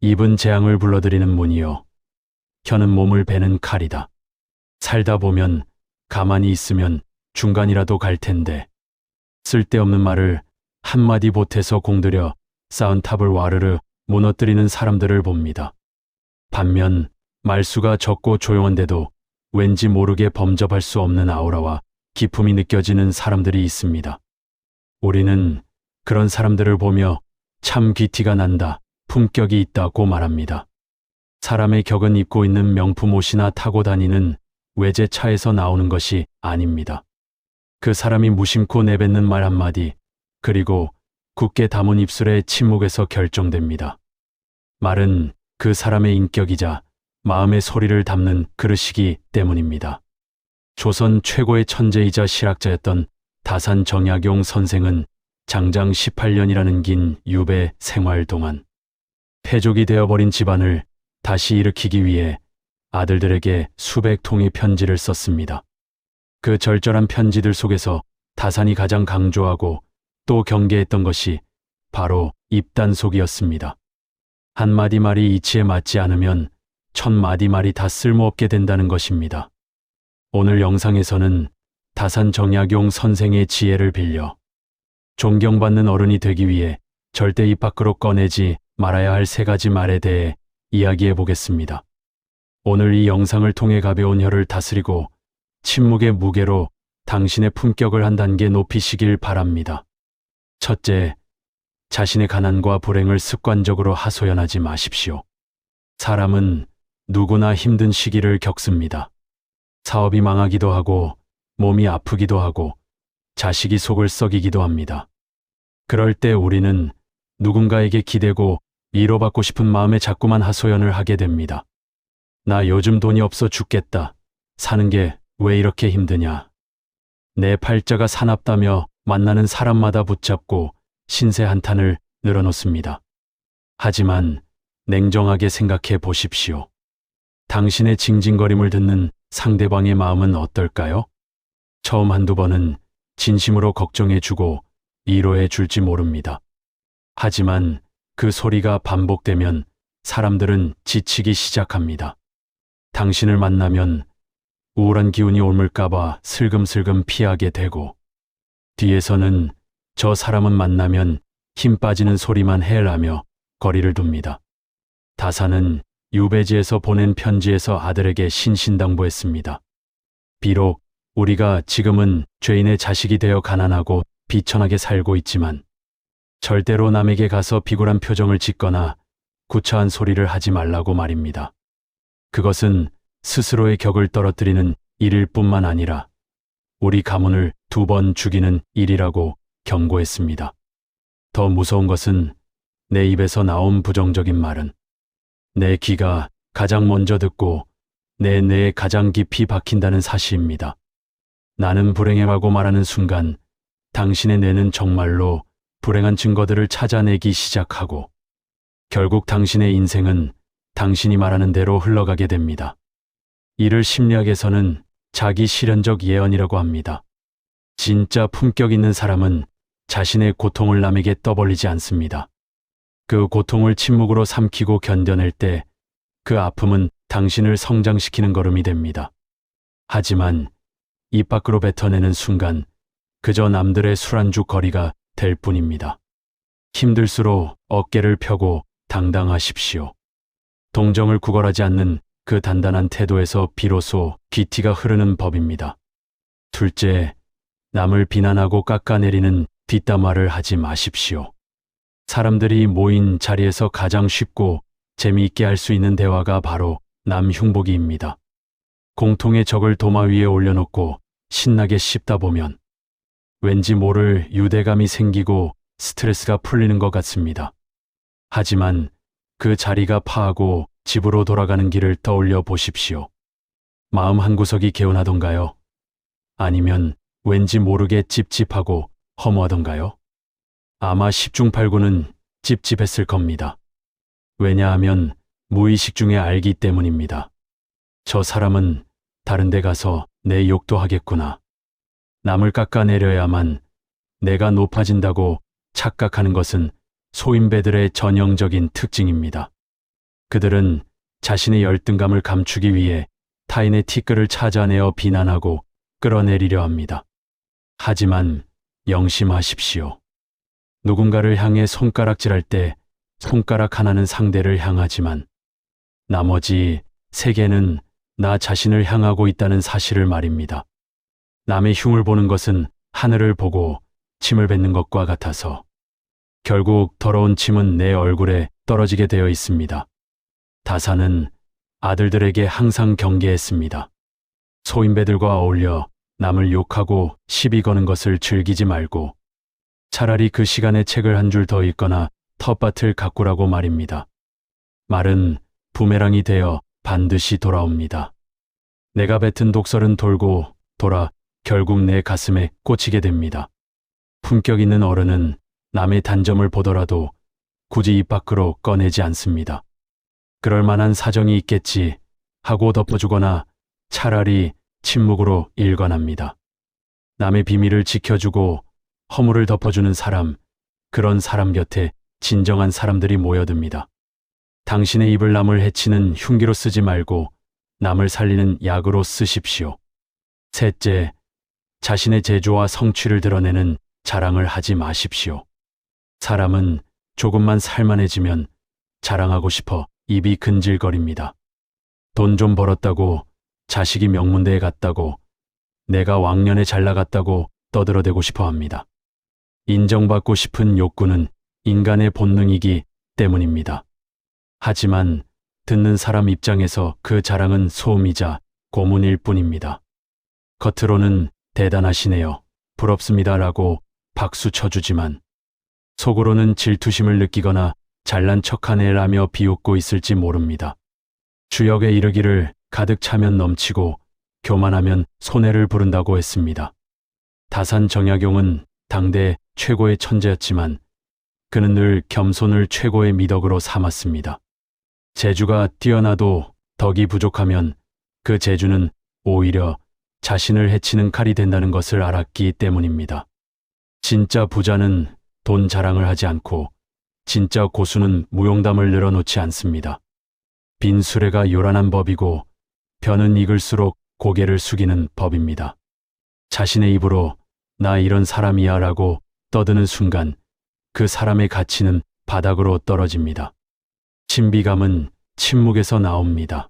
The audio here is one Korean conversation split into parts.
입은 재앙을 불러들이는 문이요. 혀는 몸을 베는 칼이다. 살다 보면 가만히 있으면 중간이라도 갈 텐데 쓸데없는 말을 한마디 보태서 공들여 쌓은 탑을 와르르 무너뜨리는 사람들을 봅니다. 반면 말수가 적고 조용한데도 왠지 모르게 범접할 수 없는 아우라와 기품이 느껴지는 사람들이 있습니다. 우리는 그런 사람들을 보며 참 귀티가 난다, 품격이 있다고 말합니다. 사람의 격은 입고 있는 명품 옷이나 타고 다니는 외제차에서 나오는 것이 아닙니다. 그 사람이 무심코 내뱉는 말 한마디, 그리고 굳게 담은 입술의 침묵에서 결정됩니다. 말은 그 사람의 인격이자 마음의 소리를 담는 그릇이기 때문입니다. 조선 최고의 천재이자 실학자였던 다산 정약용 선생은 장장 18년이라는 긴 유배 생활 동안 패족이 되어버린 집안을 다시 일으키기 위해 아들들에게 수백 통의 편지를 썼습니다. 그 절절한 편지들 속에서 다산이 가장 강조하고 또 경계했던 것이 바로 입단속이었습니다. 한마디 말이 이치에 맞지 않으면 천마디 말이 다 쓸모없게 된다는 것입니다. 오늘 영상에서는 다산 정약용 선생의 지혜를 빌려 존경받는 어른이 되기 위해 절대 입 밖으로 꺼내지 말아야 할 3가지 말에 대해 이야기해 보겠습니다. 오늘 이 영상을 통해 가벼운 혀를 다스리고 침묵의 무게로 당신의 품격을 한 단계 높이시길 바랍니다. 첫째, 자신의 가난과 불행을 습관적으로 하소연하지 마십시오. 사람은 누구나 힘든 시기를 겪습니다. 사업이 망하기도 하고 몸이 아프기도 하고 자식이 속을 썩이기도 합니다. 그럴 때 우리는 누군가에게 기대고 위로받고 싶은 마음에 자꾸만 하소연을 하게 됩니다. 나 요즘 돈이 없어 죽겠다. 사는 게 왜 이렇게 힘드냐. 내 팔자가 사납다며 만나는 사람마다 붙잡고 신세 한탄을 늘어놓습니다. 하지만 냉정하게 생각해 보십시오. 당신의 징징거림을 듣는 상대방의 마음은 어떨까요? 처음 한두 번은 진심으로 걱정해주고 위로해 줄지 모릅니다. 하지만 그 소리가 반복되면 사람들은 지치기 시작합니다. 당신을 만나면 우울한 기운이 옮을까봐 슬금슬금 피하게 되고 뒤에서는 저 사람은 만나면 힘 빠지는 소리만 해라며 거리를 둡니다. 다산은 유배지에서 보낸 편지에서 아들에게 신신당부했습니다. 비록 우리가 지금은 죄인의 자식이 되어 가난하고 비천하게 살고 있지만 절대로 남에게 가서 비굴한 표정을 짓거나 구차한 소리를 하지 말라고 말입니다. 그것은 스스로의 격을 떨어뜨리는 일일 뿐만 아니라 우리 가문을 2번 죽이는 일이라고 경고했습니다. 더 무서운 것은 내 입에서 나온 부정적인 말은 내 귀가 가장 먼저 듣고 내 뇌에 가장 깊이 박힌다는 사실입니다. 나는 불행해라고 말하는 순간 당신의 뇌는 정말로 불행한 증거들을 찾아내기 시작하고 결국 당신의 인생은 당신이 말하는 대로 흘러가게 됩니다. 이를 심리학에서는 자기 실현적 예언이라고 합니다. 진짜 품격 있는 사람은 자신의 고통을 남에게 떠벌리지 않습니다. 그 고통을 침묵으로 삼키고 견뎌낼 때 그 아픔은 당신을 성장시키는 걸음이 됩니다. 하지만 입 밖으로 뱉어내는 순간 그저 남들의 술안주 거리가 될 뿐입니다. 힘들수록 어깨를 펴고 당당하십시오. 동정을 구걸하지 않는 그 단단한 태도에서 비로소 귀티가 흐르는 법입니다. 둘째, 남을 비난하고 깎아내리는 뒷담화를 하지 마십시오. 사람들이 모인 자리에서 가장 쉽고 재미있게 할 수 있는 대화가 바로 남 흉보기입니다. 공통의 적을 도마 위에 올려놓고 신나게 씹다 보면 왠지 모를 유대감이 생기고 스트레스가 풀리는 것 같습니다. 하지만 그 자리가 파하고 집으로 돌아가는 길을 떠올려 보십시오. 마음 한구석이 개운하던가요? 아니면 왠지 모르게 찝찝하고 허무하던가요? 아마 10중 8구는 찝찝했을 겁니다. 왜냐하면 무의식 중에 알기 때문입니다. 저 사람은 다른 데 가서 내 욕도 하겠구나. 남을 깎아내려야만 내가 높아진다고 착각하는 것은 소인배들의 전형적인 특징입니다. 그들은 자신의 열등감을 감추기 위해 타인의 티끌을 찾아내어 비난하고 끌어내리려 합니다. 하지만 명심하십시오. 누군가를 향해 손가락질할 때 손가락 하나는 상대를 향하지만 나머지 세 개는 나 자신을 향하고 있다는 사실을 말입니다. 남의 흉을 보는 것은 하늘을 보고 침을 뱉는 것과 같아서 결국 더러운 침은 내 얼굴에 떨어지게 되어 있습니다. 다사는 아들들에게 항상 경계했습니다. 소인배들과 어울려 남을 욕하고 시비 거는 것을 즐기지 말고 차라리 그 시간에 책을 한 줄 더 읽거나 텃밭을 가꾸라고 말입니다. 말은 부메랑이 되어 반드시 돌아옵니다. 내가 뱉은 독설은 돌고 돌아 결국 내 가슴에 꽂히게 됩니다. 품격 있는 어른은 남의 단점을 보더라도 굳이 입 밖으로 꺼내지 않습니다. 그럴 만한 사정이 있겠지 하고 덮어주거나 차라리 침묵으로 일관합니다. 남의 비밀을 지켜주고 허물을 덮어주는 사람, 그런 사람 곁에 진정한 사람들이 모여듭니다. 당신의 입을 남을 해치는 흉기로 쓰지 말고 남을 살리는 약으로 쓰십시오. 셋째, 자신의 재주와 성취를 드러내는 자랑을 하지 마십시오. 사람은 조금만 살만해지면 자랑하고 싶어 입이 근질거립니다. 돈 좀 벌었다고, 자식이 명문대에 갔다고, 내가 왕년에 잘 나갔다고 떠들어대고 싶어 합니다. 인정받고 싶은 욕구는 인간의 본능이기 때문입니다. 하지만 듣는 사람 입장에서 그 자랑은 소음이자 고문일 뿐입니다. 겉으로는 대단하시네요, 부럽습니다라고 박수 쳐주지만 속으로는 질투심을 느끼거나 잘난 척하네라며 비웃고 있을지 모릅니다. 주역에 이르기를 가득 차면 넘치고 교만하면 손해를 부른다고 했습니다. 다산 정약용은 당대 최고의 천재였지만 그는 늘 겸손을 최고의 미덕으로 삼았습니다. 재주가 뛰어나도 덕이 부족하면 그 재주는 오히려 자신을 해치는 칼이 된다는 것을 알았기 때문입니다. 진짜 부자는 돈 자랑을 하지 않고 진짜 고수는 무용담을 늘어놓지 않습니다. 빈 수레가 요란한 법이고 벼는 익을수록 고개를 숙이는 법입니다. 자신의 입으로 나 이런 사람이야 라고 떠드는 순간 그 사람의 가치는 바닥으로 떨어집니다. 신비감은 침묵에서 나옵니다.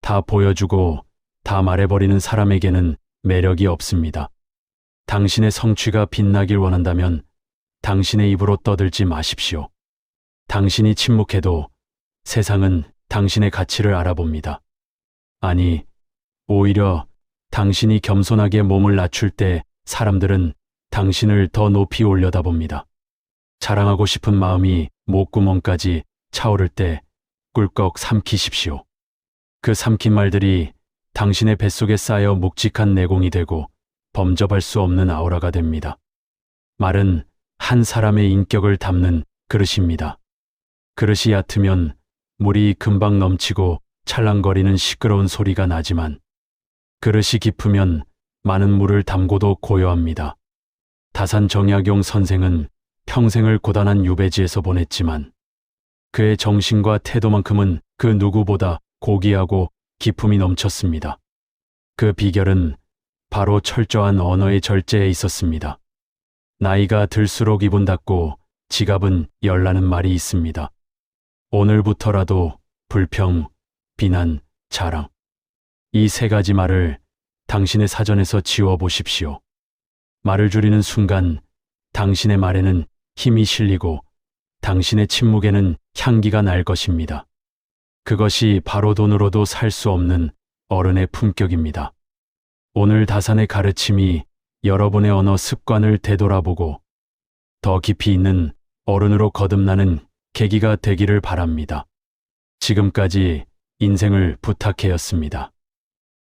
다 보여주고 다 말해버리는 사람에게는 매력이 없습니다. 당신의 성취가 빛나길 원한다면 당신의 입으로 떠들지 마십시오. 당신이 침묵해도 세상은 당신의 가치를 알아봅니다. 아니, 오히려 당신이 겸손하게 몸을 낮출 때 사람들은 당신을 더 높이 올려다봅니다. 자랑하고 싶은 마음이 목구멍까지 차오를 때 꿀꺽 삼키십시오. 그 삼킨 말들이 당신의 뱃속에 쌓여 묵직한 내공이 되고 범접할 수 없는 아우라가 됩니다. 말은 한 사람의 인격을 담는 그릇입니다. 그릇이 얕으면 물이 금방 넘치고 찰랑거리는 시끄러운 소리가 나지만 그릇이 깊으면 많은 물을 담고도 고요합니다. 다산 정약용 선생은 평생을 고단한 유배지에서 보냈지만 그의 정신과 태도만큼은 그 누구보다 고귀하고 기품이 넘쳤습니다. 그 비결은 바로 철저한 언어의 절제에 있었습니다. 나이가 들수록 입은 닫고 지갑은 열라는 말이 있습니다. 오늘부터라도 불평, 비난, 자랑. 이 세 가지 말을 당신의 사전에서 지워보십시오. 말을 줄이는 순간 당신의 말에는 힘이 실리고 당신의 침묵에는 향기가 날 것입니다. 그것이 바로 돈으로도 살 수 없는 어른의 품격입니다. 오늘 다산의 가르침이 여러분의 언어 습관을 되돌아보고 더 깊이 있는 어른으로 거듭나는 계기가 되기를 바랍니다. 지금까지 인생을 부탁해였습니다.